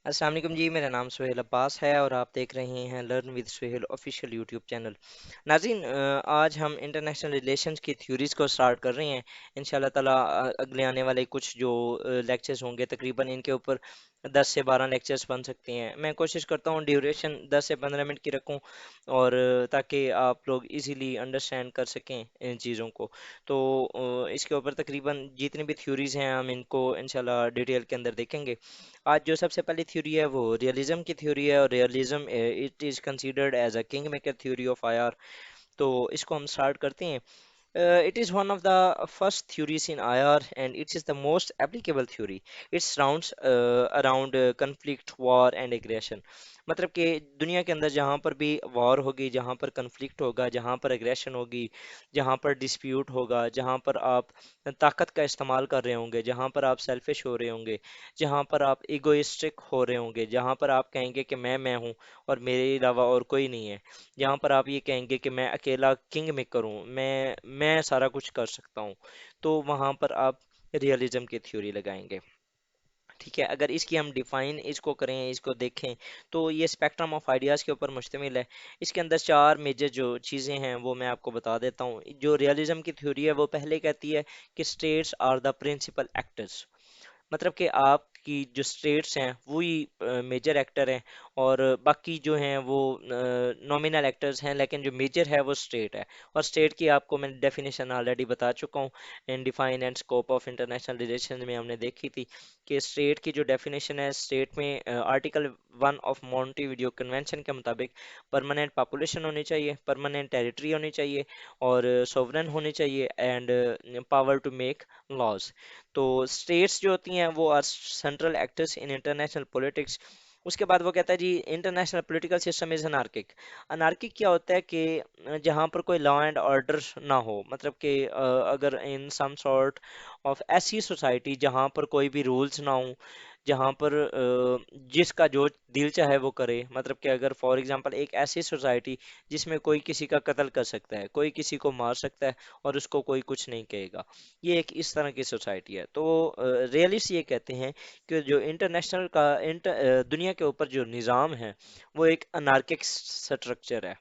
अस्सलाम वालेकुम जी, मेरा नाम सुहेल अब्बास है और आप देख रहे हैं learn with Suhail official YouTube channel. नाज़रीन, आज हम इंटरनेशनल रिलेशंस की थ्योरीज को स्टार्ट कर रहे हैं। इंशाल्लाह ताला अगले आने वाले कुछ जो लेक्चर्स होंगे तकरीबन इनके ऊपर 10 से 12 लेक्चर्स बन सकते हैं। मैं कोशिश करता हूँ ड्यूरेशन 10 से 15 मिनट की रखूँ और ताकि आप लोग इजीली अंडरस्टैंड कर सकें इन चीज़ों को। तो इसके ऊपर तकरीबन जितनी भी थ्योरीज हैं हम इनको इंशाल्लाह डिटेल के अंदर देखेंगे। आज जो सबसे पहली थ्योरी है वो रियलिज्म की थ्योरी है और realism it is considered as a king maker theory of IR. तो इसको हम स्टार्ट करते हैं। It is one of the first theories in IR and it is the most applicable theory. It surrounds around conflict, war and aggression. मतलब कि दुनिया के अंदर जहाँ पर भी वॉर होगी, जहाँ पर कन्फ्लिक्ट होगा, जहाँ पर एग्रेशन होगी, जहाँ पर डिस्प्यूट होगा, जहाँ पर आप ताकत का इस्तेमाल कर रहे होंगे, जहाँ पर आप सेल्फिश हो रहे होंगे, जहाँ पर आप इगोइस्टिक हो रहे होंगे, जहाँ पर आप कहेंगे कि मैं हूँ और मेरे अलावा और कोई नहीं है, जहाँ पर आप ये कहेंगे कि मैं अकेला किंग मेकर हूँ, मैं सारा कुछ कर सकता हूँ, तो वहाँ पर आप रियलिज्म की थ्योरी लगाएंगे। ठीक है, अगर इसकी हम डिफाइन इसको करें, इसको देखें, तो ये स्पेक्ट्रम ऑफ आइडियाज़ के ऊपर मुश्तमिल है। इसके अंदर चार मेजर जो चीज़ें हैं वो मैं आपको बता देता हूँ। जो रियलिज्म की थ्योरी है वो पहले कहती है कि states are the principal actors. मतलब कि आपकी जो स्टेट्स हैं वही मेजर एक्टर हैं और बाकी जो हैं वो नॉमिनल एक्टर्स हैं, लेकिन जो मेजर है वो स्टेट है। और स्टेट की आपको मैंने डेफिनेशन ऑलरेडी बता चुका हूँ। In define and scope of international relation में हमने देखी थी कि स्टेट की जो डेफिनेशन है, स्टेट में आर्टिकल 1 ऑफ मॉन्टेविडियो कन्वेंशन के मुताबिक परमानेंट पॉपुलेशन होनी चाहिए, परमानेंट टेरिटरी होनी चाहिए और सोवरेन होनी चाहिए and power to make laws. तो स्टेट्स जो होती हैं वो are central actors in international politics. उसके बाद वो कहता है जी international political system is anarchic. Anarchic क्या होता है कि जहाँ पर कोई लॉ एंड ऑर्डर ना हो, मतलब कि अगर इन सम सॉर्ट ऑफ ऐसी सोसाइटी जहाँ पर कोई भी रूल्स ना हो, जहाँ पर जिसका जो दिल चाहे वो करे, मतलब कि अगर फॉर एग्जांपल एक ऐसी सोसाइटी जिसमें कोई किसी का कत्ल कर सकता है, कोई किसी को मार सकता है और उसको कोई कुछ नहीं कहेगा, ये एक इस तरह की सोसाइटी है। तो रियलिस्ट ये कहते हैं कि जो इंटरनेशनल का दुनिया के ऊपर जो निज़ाम है वो एक अनार्किक स्ट्रक्चर है।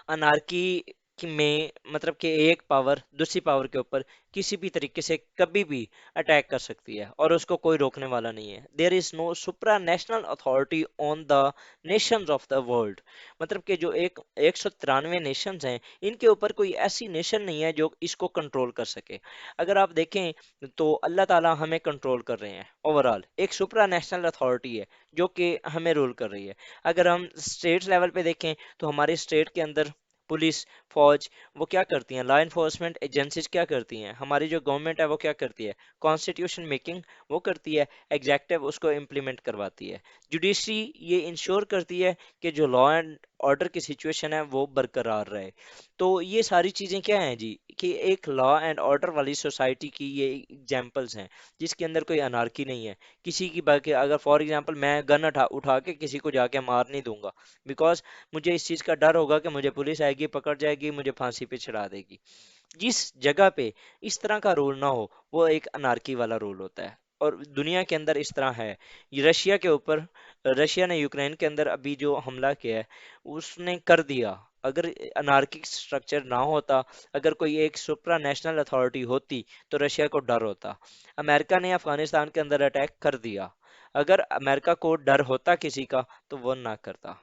अनार्की में मतलब कि एक पावर दूसरी पावर के ऊपर किसी भी तरीके से कभी भी अटैक कर सकती है और उसको कोई रोकने वाला नहीं है। There is no supranational authority on the nations of the world. मतलब कि जो 193 नेशंस हैं, इनके ऊपर कोई ऐसी नेशन नहीं है जो इसको कंट्रोल कर सके। अगर आप देखें तो अल्लाह ताला हमें कंट्रोल कर रहे हैं। ओवरऑल एक सुप्रा नेशनल अथॉरिटी है जो कि हमें रूल कर रही है। अगर हम स्टेट लेवल पे देखें तो हमारे स्टेट के अंदर पुलिस, फौज, वो क्या करती हैं, लॉ इन्फोर्समेंट एजेंसीज क्या करती हैं, हमारी जो गवर्नमेंट है वो क्या करती है, कॉन्स्टिट्यूशन मेकिंग वो करती है, एग्जेक्टिव उसको इम्प्लीमेंट करवाती है, जुडिशरी ये इंश्योर करती है कि जो लॉ एंड ऑर्डर की सिचुएशन है वो बरकरार रहे। तो ये सारी चीज़ें क्या हैं जी, कि एक लॉ एंड ऑर्डर वाली सोसाइटी की ये एग्जांपल्स हैं जिसके अंदर कोई अनार्की नहीं है। किसी की बाकी अगर फॉर एग्जांपल मैं गन उठा उठा के किसी को जाके मार नहीं दूंगा, बिकॉज मुझे इस चीज़ का डर होगा कि मुझे पुलिस आएगी, पकड़ जाएगी, मुझे फांसी पे चढ़ा देगी। जिस जगह पे इस तरह का रूल ना हो वो एक अनार्की वाला रूल होता है और दुनिया के अंदर इस तरह है। ये रशिया के ऊपर, रशिया ने यूक्रेन के अंदर अभी जो हमला किया है उसने कर दिया। अगर अनार्किक स्ट्रक्चर ना होता, अगर कोई एक सुप्रा नेशनल अथॉरिटी होती तो रशिया को डर होता। अमेरिका ने अफगानिस्तान के अंदर अटैक कर दिया, अगर अमेरिका को डर होता किसी का तो वो ना करता।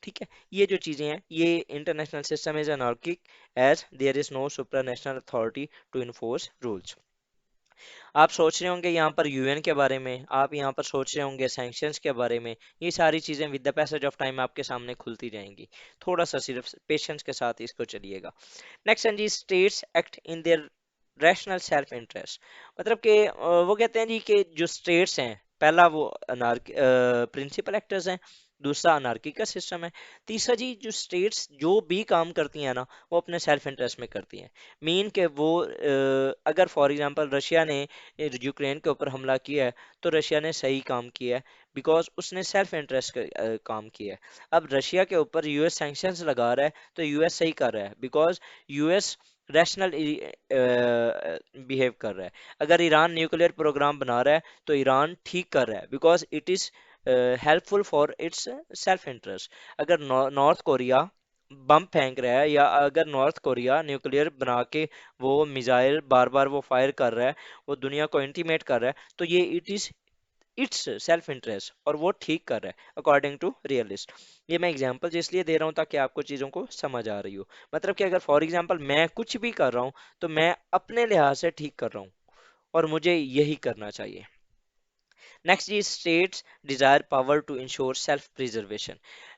ठीक है, ये जो चीजें हैं, ये international system is anarchic as there is no supranational authority to enforce rules. आप सोच रहे होंगे यहाँ पर यूएन के बारे में, आप यहाँ पर सोच रहे होंगे सैंक्शंस के बारे में। ये सारी चीजें with the passage of time आपके सामने खुलती जाएंगी। थोड़ा सा सिर्फ पेशेंस के साथ इसको चलिएगा। नेक्स्ट है जी states act in their rational self interest. मतलब कि वो कहते हैं जी कि जो स्टेट्स हैं, पहला वो अनार्की प्रिंसिपल एक्टर्स हैं, दूसरा अनार्की का सिस्टम है, तीसरा जी जो स्टेट्स जो भी काम करती हैं ना वो अपने सेल्फ इंटरेस्ट में करती हैं। मीन के वो अगर फॉर एग्जांपल रशिया ने यूक्रेन के ऊपर हमला किया है तो रशिया ने सही काम किया है, बिकॉज उसने सेल्फ इंटरेस्ट का काम किया है। अब रशिया के ऊपर यूएस सैंक्शंस लगा रहा है तो यूएस सही कर रहा है, बिकॉज यूएस रैशनल बिहेव कर रहा है। अगर ईरान न्यूक्लियर प्रोग्राम बना रहा है तो ईरान ठीक कर रहा है, because it is helpful for its self interest. अगर नॉर्थ कोरिया बम फेंक रहा है, या अगर नॉर्थ कोरिया न्यूक्लियर बना के वो मिसाइल बार बार वो फायर कर रहा है, वो दुनिया को इंटीमेट कर रहा है, तो ये इट्स सेल्फ इंटरेस्ट, और वो ठीक कर रहा है अकॉर्डिंग टू रियलिस्ट। ये मैं एग्जांपल इसलिए दे रहा हूँ ताकि आपको चीज़ों को समझ आ रही हो। मतलब कि अगर फॉर एग्जांपल मैं कुछ भी कर रहा हूँ, तो मैं अपने लिहाज से ठीक कर रहा हूँ, और मुझे यही करना चाहिए। नेक्स्ट जी, states desire power to ensure self preservation.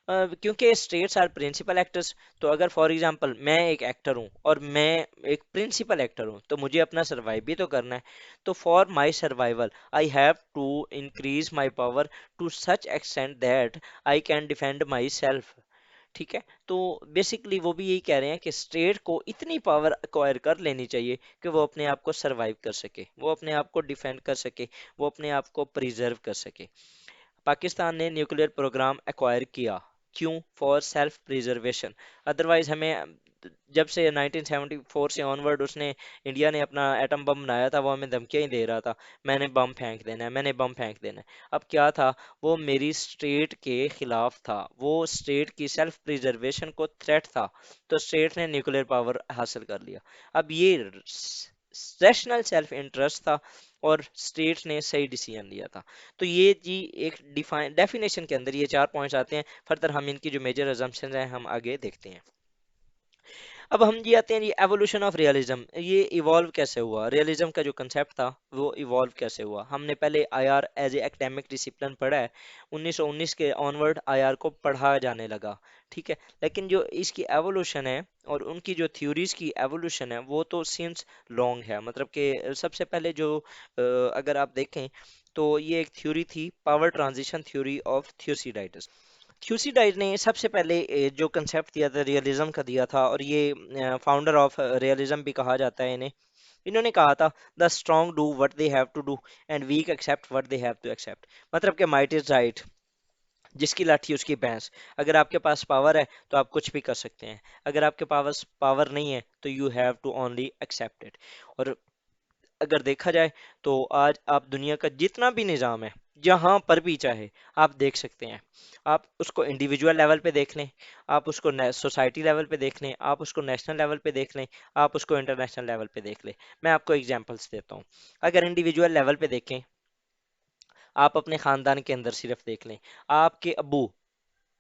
क्योंकि स्टेट्स आर प्रिंसिपल एक्टर्स, तो अगर फॉर एग्जांपल मैं एक एक्टर हूँ और मैं एक प्रिंसिपल एक्टर हूँ, तो मुझे अपना सर्वाइव भी तो करना है। तो for my survival I have to increase my power to such extent that I can defend myself. ठीक है, तो बेसिकली वो भी यही कह रहे हैं कि स्टेट को इतनी पावर अक्वायर कर लेनी चाहिए कि वो अपने आप को सरवाइव कर सके, वो अपने आप को डिफेंड कर सके, वो अपने आप को प्रिजर्व कर सके। पाकिस्तान ने न्यूक्लियर प्रोग्राम एक्वायर किया, क्यों? For self preservation. अदरवाइज हमें, जब से 1974 से ऑनवर्ड उसने, इंडिया ने अपना एटम बम बनाया था, वो हमें धमकियां ही दे रहा था, मैंने बम फेंक देना है, मैंने बम फेंक देना है। अब क्या था? वो मेरी स्टेट के खिलाफ था, वो स्टेट की सेल्फ प्रिजर्वेशन को थ्रेट था, तो स्टेट ने न्यूक्लियर पावर हासिल कर लिया। अब ये रैशनल सेल्फ इंटरेस्ट था, और स्टेट ने सही डिसीजन लिया था। तो ये जी एक डिफाइन डेफिनेशन के अंदर ये 4 पॉइंट्स आते हैं। फर्दर हम इनकी जो मेजर अजम्पशंस हैं हम आगे देखते हैं। अब हम जी आते हैं, ये एवोल्यूशन ऑफ रियलिज्म, ये इवॉल्व कैसे हुआ? रियलिज्म का जो कंसेप्ट था वो इवॉल्व कैसे हुआ? हमने पहले IR as a academic discipline पढ़ा है, 1919 के ऑनवर्ड आईआर को पढ़ा जाने लगा। ठीक है, लेकिन जो इसकी एवोल्यूशन है और उनकी जो थ्योरीज की एवोल्यूशन है वो तो सिंस लॉन्ग है। मतलब कि सबसे पहले जो अगर आप देखें, तो ये एक थ्योरी थी, पावर ट्रांजिशन थ्योरी ऑफ थ्योसिडाइड्स। थ्यूसिडाइड ने सबसे पहले जो कंसेप्ट दिया था रियलिज्म का दिया था, और ये फाउंडर ऑफ रियलिज्म भी कहा जाता है इन्हें। इन्होंने कहा था, the strong do what they have to do and weak accept what they have to accept. मतलब कि माइट इज राइट, जिसकी लाठी उसकी भैंस। अगर आपके पास पावर है तो आप कुछ भी कर सकते हैं, अगर आपके पास पावर नहीं है तो you have to only accept it. और अगर देखा जाए तो आज आप दुनिया का जितना भी निज़ाम है, जहां पर भी चाहे आप देख सकते हैं। आप उसको इंडिविजुअल लेवल पे देख लें, आप उसको सोसाइटी लेवल पे देख लें, आप उसको नेशनल लेवल पे देख लें, आप उसको इंटरनेशनल लेवल पे देख लें। मैं आपको एग्जांपल्स देता हूँ। अगर इंडिविजुअल लेवल पे देखें, आप अपने खानदान के अंदर सिर्फ देख लें, आपके अब्बू,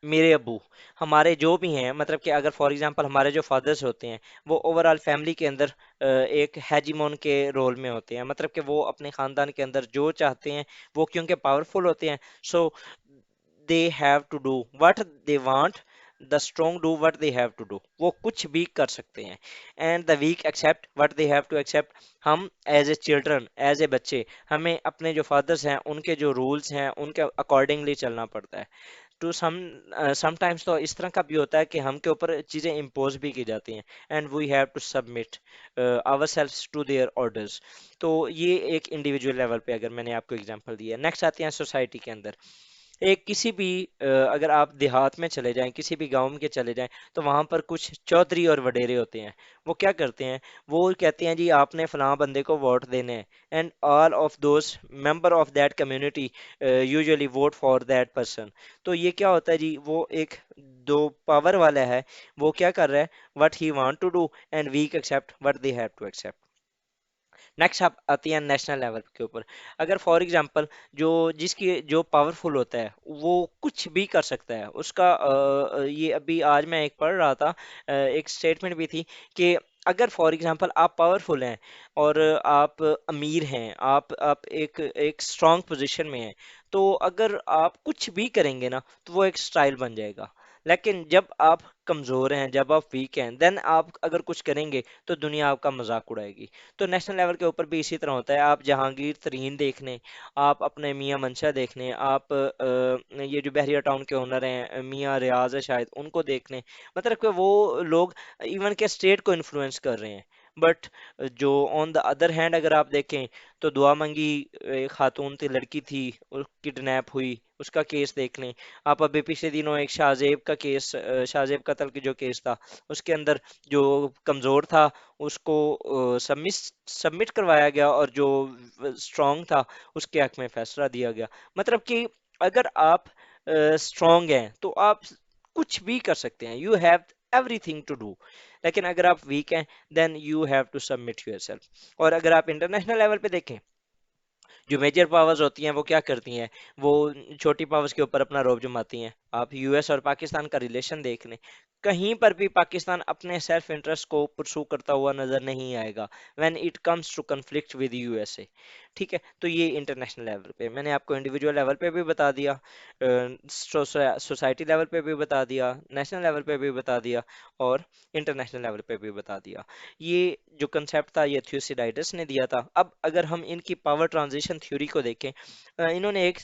मेरे अब्बू, हमारे जो भी हैं, मतलब कि अगर फॉर एग्जांपल हमारे जो फादर्स होते हैं, वो ओवरऑल फैमिली के अंदर एक हेजिमोन के रोल में होते हैं। मतलब कि वो अपने खानदान के अंदर जो चाहते हैं, वो क्योंकि पावरफुल होते हैं, so they have to do what they want, the strong do what they have to do, वो कुछ भी कर सकते हैं। And the weak accept what they have to accept. हम as a children, as a बच्चे, हमें अपने जो फादर्स हैं उनके जो रूल्स हैं उनके अकॉर्डिंगली चलना पड़ता है। टू समटाइम्स तो इस तरह का भी होता है कि हमके ऊपर चीज़ें इम्पोज भी की जाती हैं, and we have to submit ourselves to their orders. तो ये एक इंडिविजुअल लेवल पे अगर मैंने आपको एग्जांपल दिया। नेक्स्ट आते हैं सोसाइटी के अंदर। एक किसी भी अगर आप देहात में चले जाएं, किसी भी गांव में चले जाएं, तो वहां पर कुछ चौधरी और वडेरे होते हैं। वो क्या करते हैं? वो कहते हैं जी आपने फलां बंदे को वोट देने हैं, and all of those member of that community usually vote for that person. तो ये क्या होता है जी? वो एक दो पावर वाला है, वो क्या कर रहा है? What he want to do and we accept what they have to accept. Next आप आती है नेशनल लेवल के ऊपर। अगर फॉर एग्जांपल जो जिसकी जो पावरफुल होता है वो कुछ भी कर सकता है, उसका ये अभी आज मैं एक पढ़ रहा था, एक स्टेटमेंट भी थी कि अगर फॉर एग्जांपल आप पावरफुल हैं और आप अमीर हैं, आप एक एक स्ट्रांग पोजीशन में हैं, तो अगर आप कुछ भी करेंगे ना तो वो एक स्टाइल बन जाएगा। लेकिन जब आप कमजोर हैं, जब आप वीक हैं, देन आप अगर कुछ करेंगे तो दुनिया आपका मजाक उड़ाएगी। तो नेशनल लेवल के ऊपर भी इसी तरह होता है। आप जहांगीर तरीन देख लें, आप अपने मियां मंशा देख लें, आप ये जो बहरिया टाउन के ओनर हैं, मियां रियाज है शायद, उनको देख लें। मतलब कि वो लोग इवन के स्टेट को इन्फ्लुएंस कर रहे हैं। बट जो ऑन द अदर हैंड अगर आप देखें, तो दुआ मंगी एक खातून थी, लड़की थी, किडनैप हुई, उसका केस देख लें। आप अभी पिछले दिनों एक शाहजेब का केस, शाहजेब कत्ल की जो केस था, उसके अंदर जो कमजोर था उसको सबमिट सबमिट करवाया गया, और जो स्ट्रांग था उसके हक में फैसला दिया गया। मतलब कि अगर आप स्ट्रांग हैं तो आप कुछ भी कर सकते हैं, you have everything to do. लेकिन अगर आप वीक हैं then you have to submit yourself. और अगर आप इंटरनेशनल लेवल पे देखें, जो मेजर पावर्स होती हैं वो क्या करती हैं, वो छोटी पावर्स के ऊपर अपना रौब जमाती हैं। आप यूएस और पाकिस्तान का रिलेशन देख लें, कहीं पर भी पाकिस्तान अपने सेल्फ इंटरेस्ट को परसू करता हुआ नजर नहीं आएगा when it comes to conflict with USA. ठीक है, तो ये इंटरनेशनल लेवल पे मैंने आपको इंडिविजुअल लेवल पे भी बता दिया, सोसाइटी लेवल पे भी बता दिया, नेशनल लेवल पे भी बता दिया, और इंटरनेशनल लेवल पे भी बता दिया। ये जो कंसेप्ट था ये थ्यूसिडाइडस ने दिया था। अब अगर हम इनकी पावर ट्रांजिशन थ्योरी को देखें, इन्होंने एक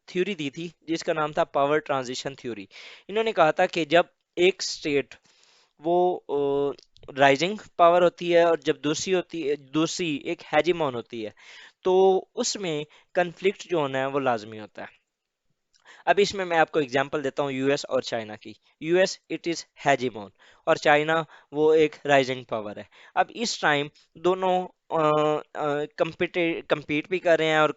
थ्योरी दी थी जिसका नाम था पावर ट्रांजिशन थ्योरी। इन्होंने कहा था कि जब एक स्टेट वो राइजिंग पावर होती है और जब दूसरी एक हेजिमोन होती है, तो उसमें कन्फ्लिक्ट जो होना है वो लाजमी होता है। अब इसमें मैं आपको एग्जांपल देता हूँ यूएस और चाइना की। यूएस इट इज हेजिमोन और चाइना वो एक राइजिंग पावर है। अब इस टाइम दोनों compete भी कर रहे हैं और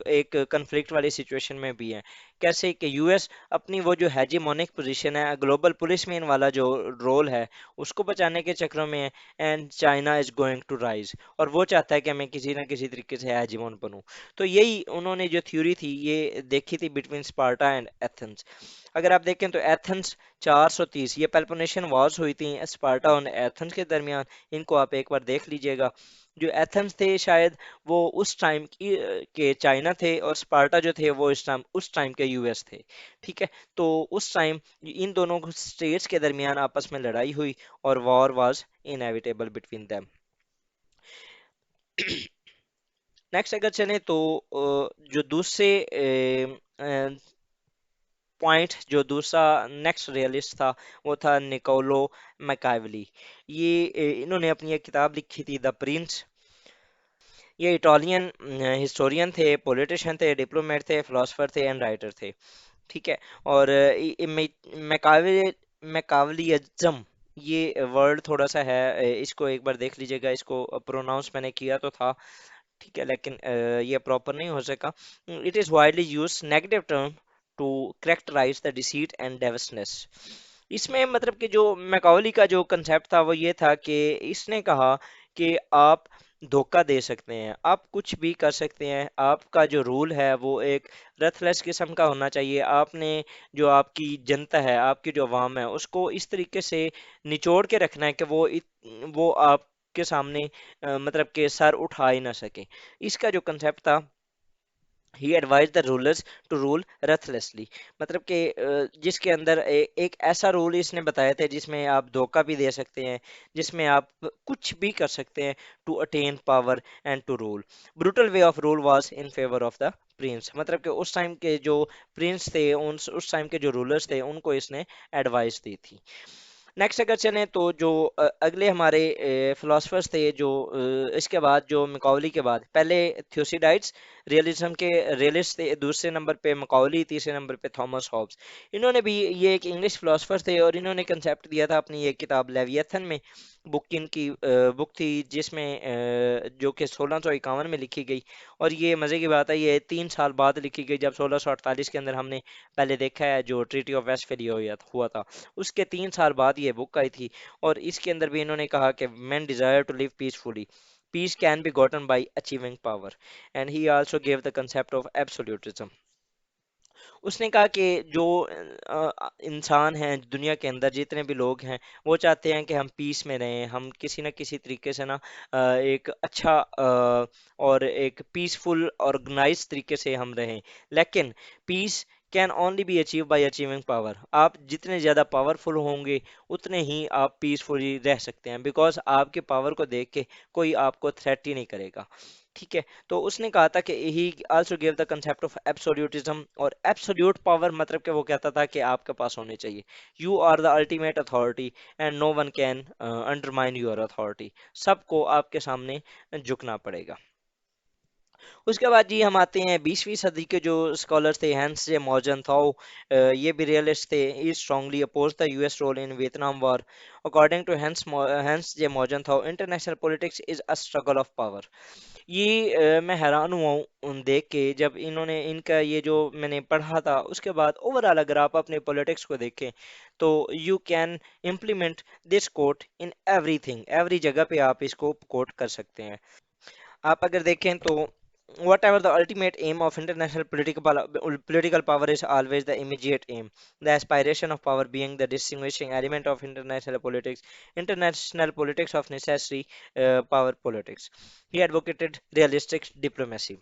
एक कन्फ्लिक्ट वाली सिचुएशन में भी हैं। कैसे कि यूएस अपनी वो जो हेजिमोनिक पोजीशन है, ग्लोबल पुलिसमैन वाला जो रोल है, उसको बचाने के चक्रों में है, and China is going to rise, और वो चाहता है कि मैं किसी ना किसी तरीके से हेजिमोन बनूं। तो यही उन्होंने जो थ्योरी थी ये देखी थी बिटवीन स्पार्टा एंड एथेंस। अगर आप देखें तो एथेंस 430, ये पेलोपोनेशियन वॉर्स हुई थी स्पार्टा और एथेंस के दरमियान। इनको आप एक बार देख लीजिएगा। जो एथेंस थे शायद वो उस टाइम की के चाइना थे, और स्पार्टा जो थे वो उस टाइम के यूएस थे। ठीक है, तो उस टाइम इन दोनों स्टेट्स के दरमियान आपस में लड़ाई हुई और war was inevitable between them. Next अगर चलें तो जो दूसरे पॉइंट, जो दूसरा नेक्स्ट रियलिस्ट था वो था निकोलो मैकावली। ये इन्होंने अपनी एक किताब लिखी थी द प्रिंस। ये इटालियन हिस्टोरियन थे, पॉलिटिशियन थे, डिप्लोमेट थे, फिलोसफर थे एंड राइटर थे। ठीक है, और मैकावली मैकावलियज्म, ये वर्ड थोड़ा सा है, इसको एक बार देख लीजिएगा। इसको प्रोनाउंस मैंने किया तो था, ठीक है, लेकिन ये प्रॉपर नहीं हो सका। It is widely use negative term to characterize the deceit and deviousness. इसमें मतलब कि जो मैकाउली का जो कंसेप्ट था वो ये था कि इसने कहा कि आप धोखा दे सकते हैं, आप कुछ भी कर सकते हैं, आपका जो रूल है वो एक रथलेस किस्म का होना चाहिए। आपने जो आपकी जनता है, आपकी जो अवाम है, उसको इस तरीके से निचोड़ के रखना है कि वो आपके सामने मतलब कि सर उठा ही ना सके। इसका जो कंसेप्ट था, he advise the rulers to rule ruthlessly, मतलब कि जिसके अंदर एक ऐसा रूल इसने बताया था जिसमें आप धोखा भी दे सकते हैं, जिसमें आप कुछ भी कर सकते हैं to attain power and to rule. Brutal way of rule was in favour of the prince, मतलब कि उस टाइम के जो प्रिंस थे, उस टाइम के जो रूलर्स थे, उनको इसने एडवाइस दी थी। नेक्स्ट अगर चलें तो जो अगले हमारे फिलोसफर्स थे, जो इसके बाद जो मकौली के बाद, पहले थ्योसिडाइड्स रियलिज्म के रियलिस्ट थे, दूसरे नंबर पे मकौली, तीसरे नंबर पे थॉमस हॉब्स। इन्होंने भी, ये एक इंग्लिश फिलोसफर थे और इन्होंने कंसेप्ट दिया था अपनी ये किताब लेवियथन में। बुक थी जिसमें जो कि 1651 में लिखी गई। और ये मज़े की बात है, ये 3 साल बाद लिखी गई, जब 1648 के अंदर हमने पहले देखा है जो ट्रीटी ऑफ वेस्टफेलिया हुआ था, उसके 3 साल बाद ये बुक आई थी। और इसके अंदर भी इन्होंने कहा कि man desire to live peacefully, peace can be gotten by achieving power, and he also give the concept of absolutism. उसने कहा कि जो इंसान हैं दुनिया के अंदर, जितने भी लोग हैं, वो चाहते हैं कि हम पीस में रहें, हम किसी न किसी तरीके से ना एक अच्छा और एक पीसफुल ऑर्गेनाइज तरीके से हम रहें। लेकिन piece can only be achieve by achieving power. आप जितने ज़्यादा पावरफुल होंगे उतने ही आप पीसफुली रह सकते हैं, बिकॉज आपके पावर को देख के कोई आपको थ्रेट ही नहीं करेगा। ठीक है, तो उसने कहा था कि ही also give the concept of absolutism, और एब्सोल्यूट पावर मतलब कि वो कहता था कि आपके पास होने चाहिए, you are the ultimate authority and no one can undermine your authority, सबको आपके सामने झुकना पड़ेगा। उसके बाद जी हम आते हैं 20वीं सदी के जो स्कॉलर थे, हैंस जे मॉर्जनथाउ। ये भी रियलिस्ट थे। He strongly oppose the US role in Vietnam war. According to Hans J Morgenthau, international politics is a struggle of power. ये मैं हैरान हुआ हूँ देख के, जब इन्होंने इनका ये जो मैंने पढ़ा था उसके बाद ओवरऑल अगर आप अपने पॉलिटिक्स को देखें तो you can implement this quote in everything, every जगह पे आप इसको कोट कर सकते हैं। आप अगर देखें तो whatever the ultimate aim of international political power is always the immediate aim, the aspiration of power being the distinguishing element of international politics of necessary power politics. He advocated realistic diplomacy.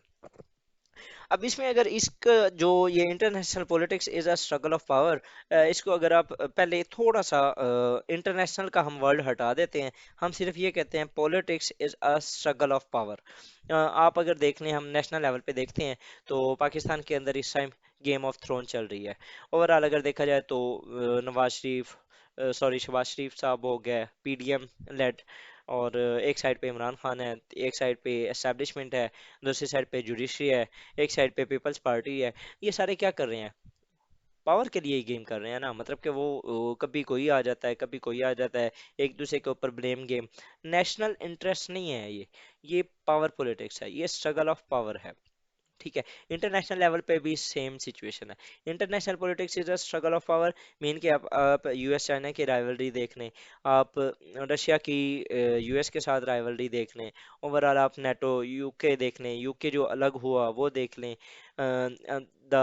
अब इसमें अगर इसका जो ये international politics is a struggle of power, इसको अगर आप पहले थोड़ा सा इंटरनेशनल का हम वर्ड हटा देते हैं, हम सिर्फ ये कहते हैं politics is a struggle of power. आप अगर देख लें, हम नेशनल लेवल पे देखते हैं तो पाकिस्तान के अंदर इस टाइम गेम ऑफ थ्रोन चल रही है। ओवरऑल अगर देखा जाए तो नवाज शरीफ, सॉरी शहबाज शरीफ साहब हो गए पीडीएम लेड, और एक साइड पे इमरान खान है, एक साइड पे एस्टेब्लिशमेंट है, दूसरी साइड पे जुडिशरी है, एक साइड पे पीपल्स पार्टी है। ये सारे क्या कर रहे हैं? पावर के लिए ही गेम कर रहे हैं ना, मतलब कि वो कभी कोई आ जाता है, कभी कोई आ जाता है, एक दूसरे के ऊपर ब्लेम गेम। नेशनल इंटरेस्ट नहीं है ये पावर पॉलिटिक्स है, ये स्ट्रगल ऑफ पावर है। ठीक है, इंटरनेशनल लेवल पे भी सेम सिचुएशन है। International politics is a struggle of power, mean कि आप यूएस चाइना की राइवलरी देख लें, आप रशिया की यूएस के साथ राइवलरी देख लें, ओवरऑल आप नेटो यूके देख लें, यूके जो अलग हुआ वो देख लें, द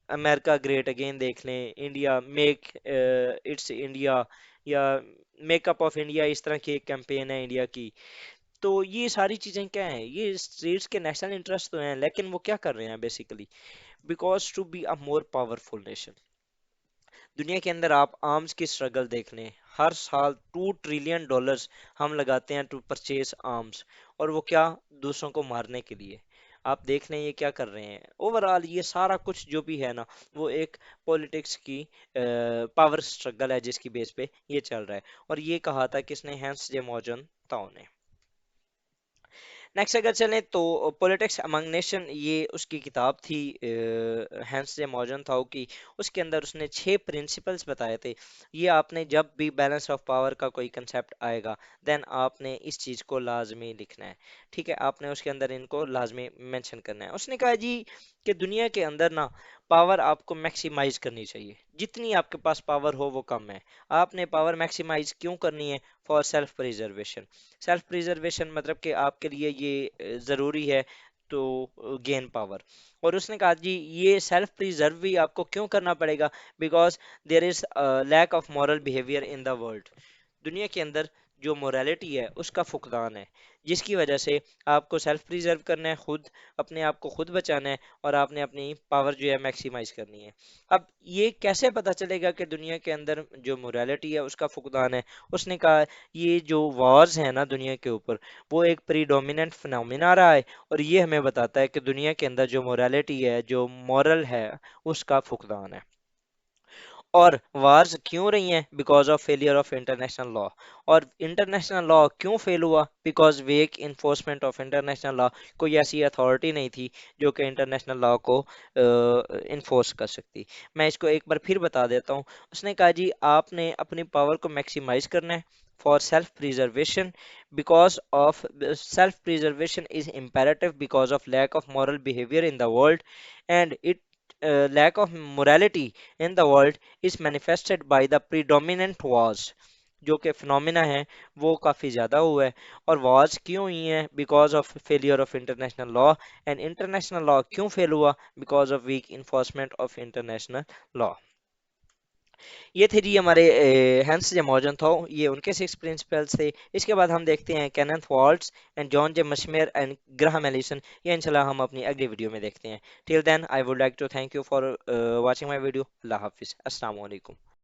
अमेरिका ग्रेट अगेन देख लें, इंडिया मेक इट्स इंडिया, या मेकअप ऑफ इंडिया, इस तरह की एक कैंपेन है इंडिया की। तो ये सारी चीजें क्या हैं? ये स्टेट्स के नेशनल इंटरेस्ट तो हैं, लेकिन वो क्या कर रहे हैं basically? Because to be a more powerful nation. दुनिया के अंदर आप आर्म्स की स्ट्रगल देख लें, हर साल $2 ट्रिलियन हम लगाते हैं टू परचेज आर्म्स, और वो क्या? दूसरों को मारने के लिए। आप देख लें ये क्या कर रहे हैं। ओवरऑल ये सारा कुछ जो भी है ना, वो एक पॉलिटिक्स की पावर स्ट्रगल है जिसकी बेस पे ये चल रहा है। और ये कहा था किसने? हैंस जे मॉर्गन ताऊ ने। नेक्स्ट अगर चलें तो पॉलिटिक्स अमंग नेशन, ये उसकी किताब थी हैंस जे मॉर्गनथाउ की। उसके अंदर उसने 6 प्रिंसिपल्स बताए थे। ये आपने जब भी बैलेंस ऑफ पावर का कोई कंसेप्ट आएगा, देन आपने इस चीज़ को लाजमी लिखना है। ठीक है, आपने उसके अंदर इनको लाजमी मेंशन करना है। उसने कहा जी कि दुनिया के अंदर ना पावर आपको मैक्सिमाइज करनी चाहिए, जितनी आपके पास पावर हो वो कम है। आपने पावर मैक्सिमाइज क्यों करनी है? For self preservation. Self preservation मतलब कि आपके लिए ये ज़रूरी है टू गेन पावर। और उसने कहा जी ये सेल्फ प्रिजर्व भी आपको क्यों करना पड़ेगा? Because there is lack of moral behaviour in the world. दुनिया के अंदर जो मोरालिटी है उसका फुकदान है, जिसकी वजह से आपको सेल्फ प्रिजर्व करना है, खुद अपने आप को खुद बचाना है, और आपने अपनी पावर जो है मैक्सिमाइज करनी है। अब ये कैसे पता चलेगा कि दुनिया के अंदर जो मोरालिटी है उसका फुकदान है? उसने कहा ये जो वॉर्स है ना दुनिया के ऊपर, वो एक प्रीडोमिनेंट फिनोमिना रहा है, और ये हमें बताता है कि दुनिया के अंदर जो मोरालिटी है, जो मॉरल है, उसका फुकदान है। और वार्स क्यों रही हैं? Because of failure of international law. और इंटरनेशनल लॉ क्यों फेल हुआ? Because weak enforcement of international law. कोई ऐसी अथॉरिटी नहीं थी जो कि इंटरनेशनल लॉ को इन्फोर्स कर सकती। मैं इसको एक बार फिर बता देता हूँ। उसने कहा जी आपने अपनी पावर को मैक्सिमाइज करना है for self preservation, because of self preservation is imperative because of lack of moral behavior in the world, and it lack of morality in the world is manifested by the predominant wars। जो कि phenomena है वो काफ़ी ज़्यादा हुआ है। और Wars क्यों हुई हैं? Because of failure of international law. And international law क्यों फेल हुआ? Because of weak enforcement of international law. ये थे जी हमारे हैंस जे मॉर्गन थॉ, ये उनके 6 प्रिंसिपल्स थे। इसके बाद हम देखते हैं Kenneth Waltz and John J Mearsheimer and Graham Allison. ये इंशाल्लाह हम अपनी अगली वीडियो में देखते हैं। Till then I would like to thank you for watching my video. अल्लाह हाफिज़, अस्सलाम वालेकुम।